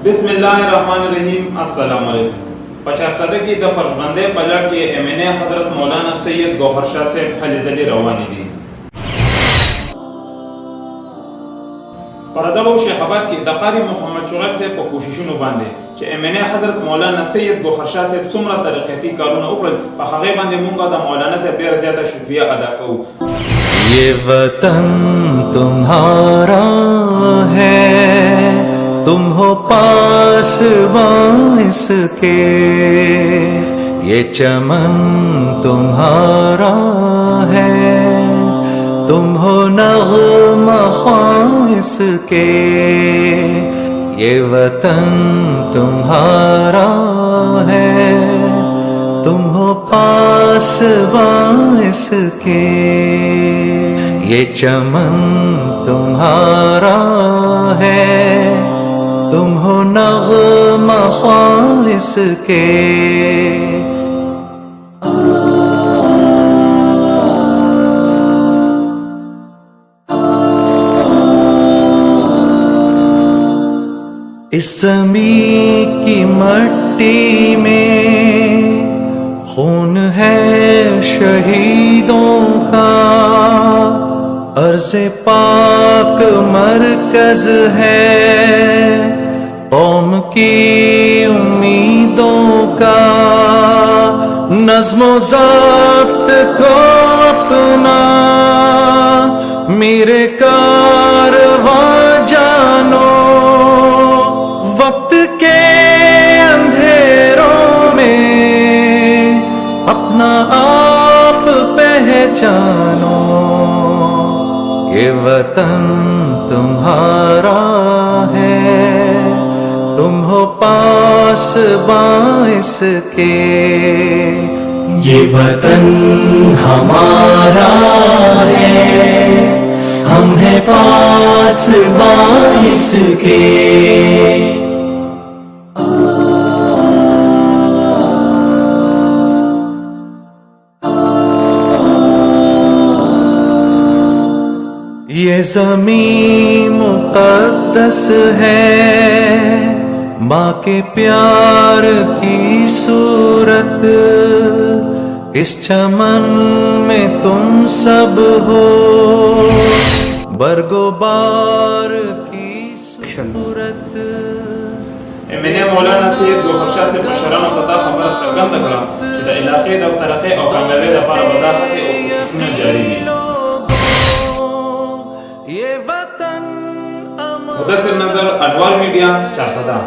बिस्मिल्लाहिर्रहमानिर्रहीम। अस्सलाम वालेकुम। 50 की द पशबंदे पलट के एमएनए हजरत मौलाना सैयद गौहर शाह से हलिजली रवानी दी। परजबो शेखाबाद की दकारी मोहम्मद शुएब से को कोशिशों बांधे कि एमएनए हजरत मौलाना सैयद गौहर शाह से सुमरा तरक्याती कारों ऊपर पहागे बांधे मुंगा दा मौलाना से ढेर ज्यादा शुक्रिया अदा करूं। ये वतन तुम्हारा है, तुम हो पासबां इसके, ये चमन तुम्हारा है, तुम हो नग़्मा ख्वां इसके, ये वतन तुम्हारा है, तुम हो पासबां इसके, ये चमन तुम्हारा है, तुम हो नग़्मा ख्वां इसके। इस ज़मीं की मट्टी में खून है शहीदों का, अर्ज़े पाक मरकज़ है कौम की उम्मीदों का, नज़्म ज़ब्त को अपना मेरे कारवां जानो, वक्त के अंधेरों में अपना आप पहचानो, ये वतन तुम्हारा है, तुम हो पासबां इसके, ये वतन हमारा है, हम हैं पासबां इसके। ये ज़मीं मुक़द्दस है, माँ के प्यार की सूरत, इस चमन में तुम सब हो, बरगोबार की सूरत। एमएनए मौलाना सैयद गौहर शाह से बशरान तथा खबर सरगर्द करा कि द इलाके द तरक़े और कामयाबी द पर वदा से और कोशिशें जारी हैं। ये वतन मुदस्सिर नजर अनवर मीडिया 4 सदा।